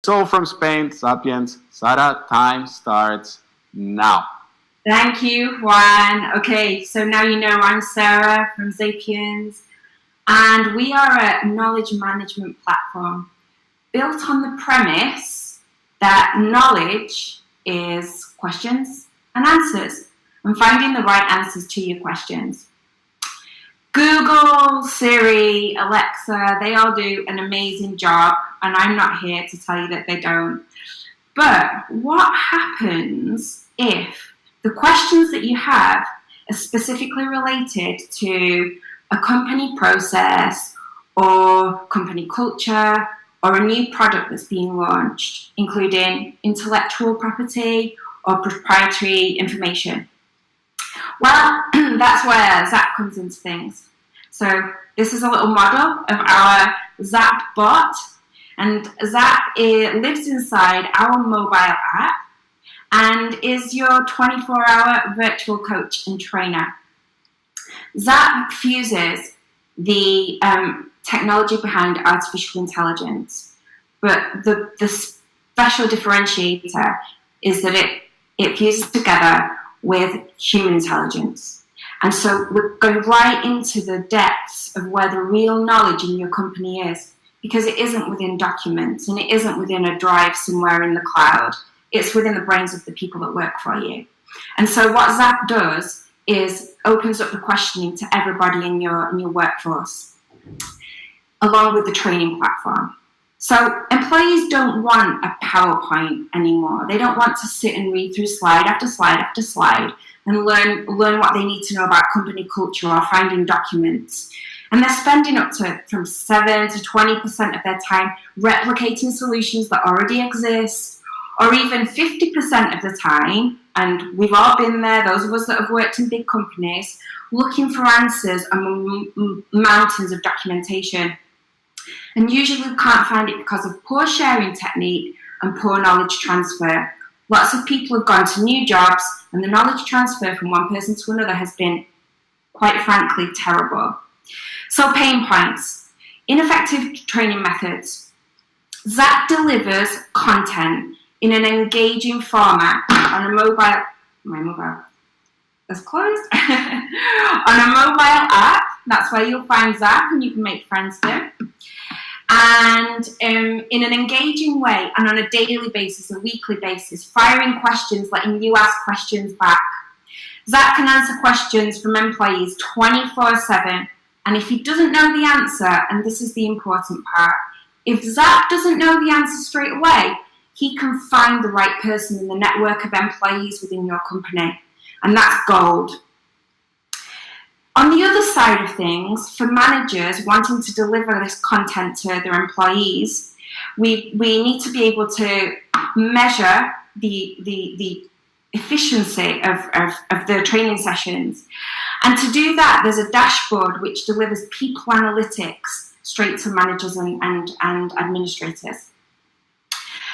So from Spain, Zapiens, Sara, time starts now. Thank you, Juan. Okay, so now you know I'm Sarah from Zapiens, and we are a knowledge management platform built on the premise that knowledge is questions and answers, and finding the right answers to your questions. Google, Siri, Alexa, they all do an amazing job, and I'm not here to tell you that they don't. But what happens if the questions that you have are specifically related to a company process or company culture or a new product that's being launched, including intellectual property or proprietary information? Well, that's where Zap comes into things. So this is a little model of our Zap bot, and Zap lives inside our mobile app and is your 24-hour virtual coach and trainer. Zap fuses the technology behind artificial intelligence, but the special differentiator is that it fuses together with human intelligence. And so we're going right into the depths of where the real knowledge in your company is, because it isn't within documents and it isn't within a drive somewhere in the cloud. It's within the brains of the people that work for you. And so what Zap does is opens up the questioning to everybody in your workforce, along with the training platform. So employees don't want a PowerPoint anymore. They don't want to sit and read through slide after slide after slide and learn what they need to know about company culture or finding documents. And they're spending up to from 7 to 20% of their time replicating solutions that already exist, or even 50% of the time, and we've all been there, those of us that have worked in big companies, looking for answers among mountains of documentation. And usually we can't find it because of poor sharing technique and poor knowledge transfer. Lots of people have gone to new jobs, and the knowledge transfer from one person to another has been, quite frankly, terrible. So pain points. Ineffective training methods. Zap delivers content in an engaging format on a mobile, my mobile is closed, on a mobile app. That's where you'll find Zap and you can make friends there. And in an engaging way and on a daily basis, a weekly basis, firing questions, letting you ask questions back. Zap can answer questions from employees 24/7, and if he doesn't know the answer, and this is the important part, if Zap doesn't know the answer straight away, he can find the right person in the network of employees within your company, and that's gold. On the other side of things, for managers wanting to deliver this content to their employees, we need to be able to measure the efficiency of the training sessions. And to do that, there's a dashboard which delivers people analytics straight to managers and administrators.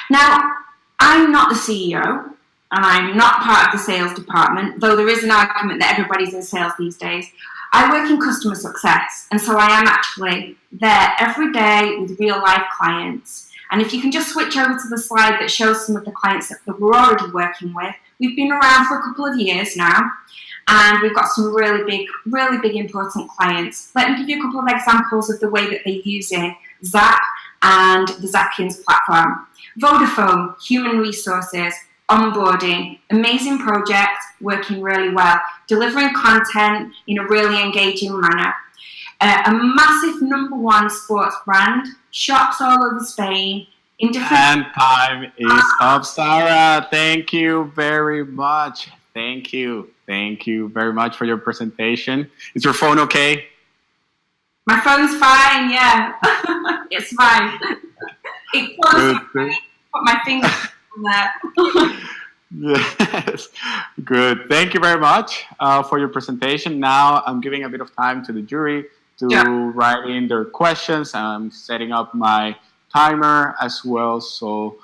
Now, I'm not the CEO, and I'm not part of the sales department, though there is an argument that everybody's in sales these days. I work in customer success, and so I am actually there every day with real-life clients. And if you can just switch over to the slide that shows some of the clients that we're already working with, we've been around for a couple of years now, and we've got some really big important clients. Let me give you a couple of examples of the way that they're using Zap and the Zapiens platform. Vodafone, human resources, onboarding, amazing project, working really well, delivering content in a really engaging manner. A massive #1 sports brand, shops all over Spain. And time is up, Sarah. Thank you very much. Thank you very much for your presentation. Is your phone okay? My phone's fine, yeah. It's fine. It closed. Put my finger on there. Yes, good. Thank you very much for your presentation. Now I'm giving a bit of time to the jury to write in their questions. I'm setting up my timer as well. So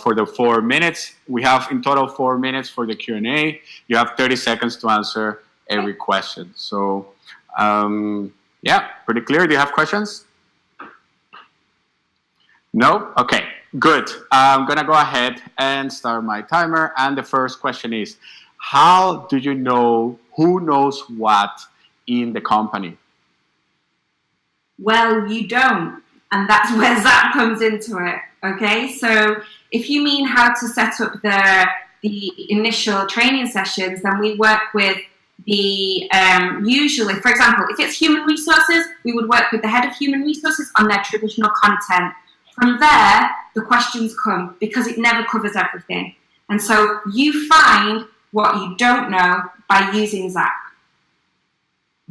for the 4 minutes, we have in total 4 minutes for the Q&A. You have 30 seconds to answer every question. So yeah, pretty clear. Do you have questions? No? Okay. Good. I'm going to go ahead and start my timer. And the first question is, how do you know who knows what in the company? Well, you don't. And that's where Zap comes into it. Okay, so if you mean how to set up the initial training sessions, then we work with the usually, for example, if it's human resources, we would work with the head of human resources on their traditional content. From there, the questions come because it never covers everything. And so you find what you don't know by using Zap.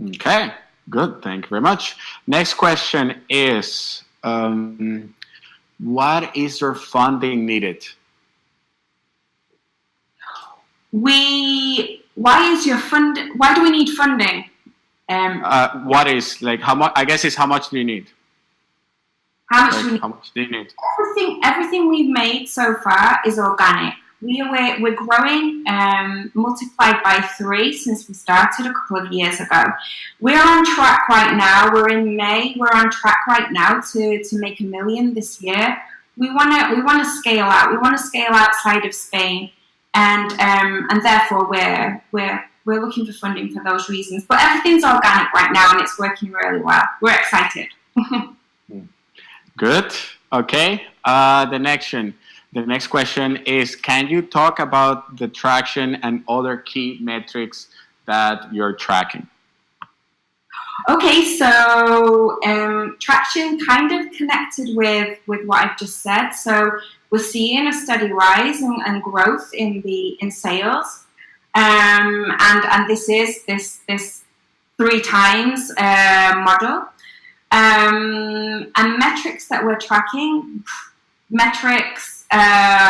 Okay, good. Thank you very much. Next question is, what is your funding needed? Why do we need funding? What is, like, how much? I guess it's how much do you need? How much, like, how much do you need? Everything we've made so far is organic. We're growing, multiplied by 3 since we started a couple of years ago. We're on track right now. We're in May. We're on track right now to make $1 million this year. We want to scale out. We want to scale outside of Spain, and therefore we're looking for funding for those reasons. But everything's organic right now, and it's working really well. We're excited. Good. Okay. The next question is, can you talk about the traction and other key metrics that you're tracking? Okay, so traction kind of connected with what I've just said. So we're seeing a steady rise and growth in sales, and this is this 3 times model. And metrics that we're tracking, metrics on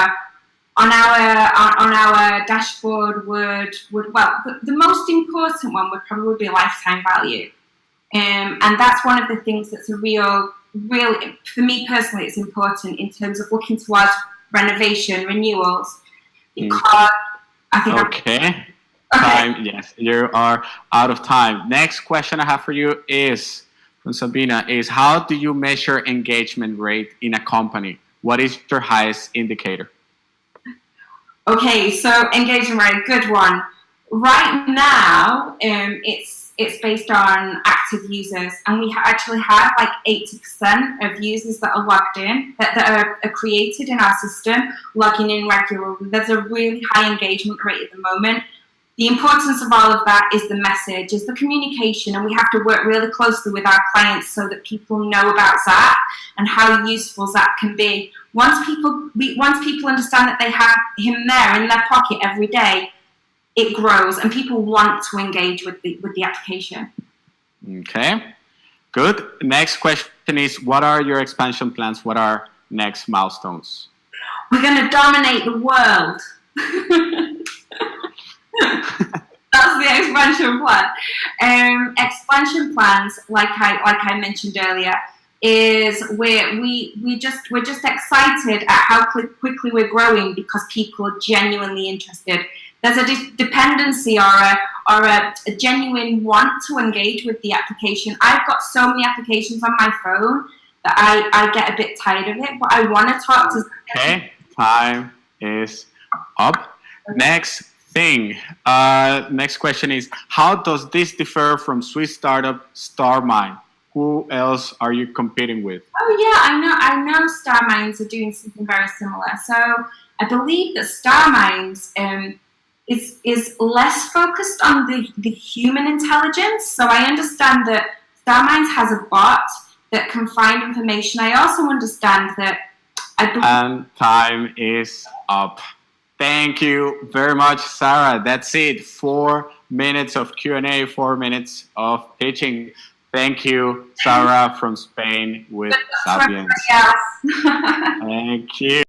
our dashboard would the most important one would probably be lifetime value, and that's one of the things that's a real for me personally. It's important in terms of looking towards renovation renewals, because I think. Okay. Time. Yes, you are out of time. Next question I have for you is, from Sabina, is how do you measure engagement rate in a company? What is your highest indicator? Okay, so engagement rate, good one. Right now, it's based on active users, and we actually have like 80% of users that are logged in, that are created in our system, logging in regularly. There's a really high engagement rate at the moment. The importance of all of that is the message, is the communication, and we have to work really closely with our clients so that people know about Zap and how useful Zap can be. Once people understand that they have him there in their pocket every day, it grows, and people want to engage with the application. Okay, good. Next question is, what are your expansion plans? What are next milestones? We're going to dominate the world. That's the expansion plan. Expansion plans, like I mentioned earlier, is we're just excited at how quickly we're growing because people are genuinely interested. There's a dependency or a genuine want to engage with the application. I've got so many applications on my phone that I get a bit tired of it, but I want to talk to. Okay, time is up. Next question is, how does this differ from Swiss startup StarMine? Who else are you competing with? Oh yeah, I know StarMines are doing something very similar. So I believe that StarMines is less focused on the human intelligence. So I understand that StarMines has a bot that can find information. I also understand that and time is up. Thank you very much, Sarah. That's it. 4 minutes of Q&A, 4 minutes of teaching. Thank you, Sarah from Spain with Zapiens. Thank you.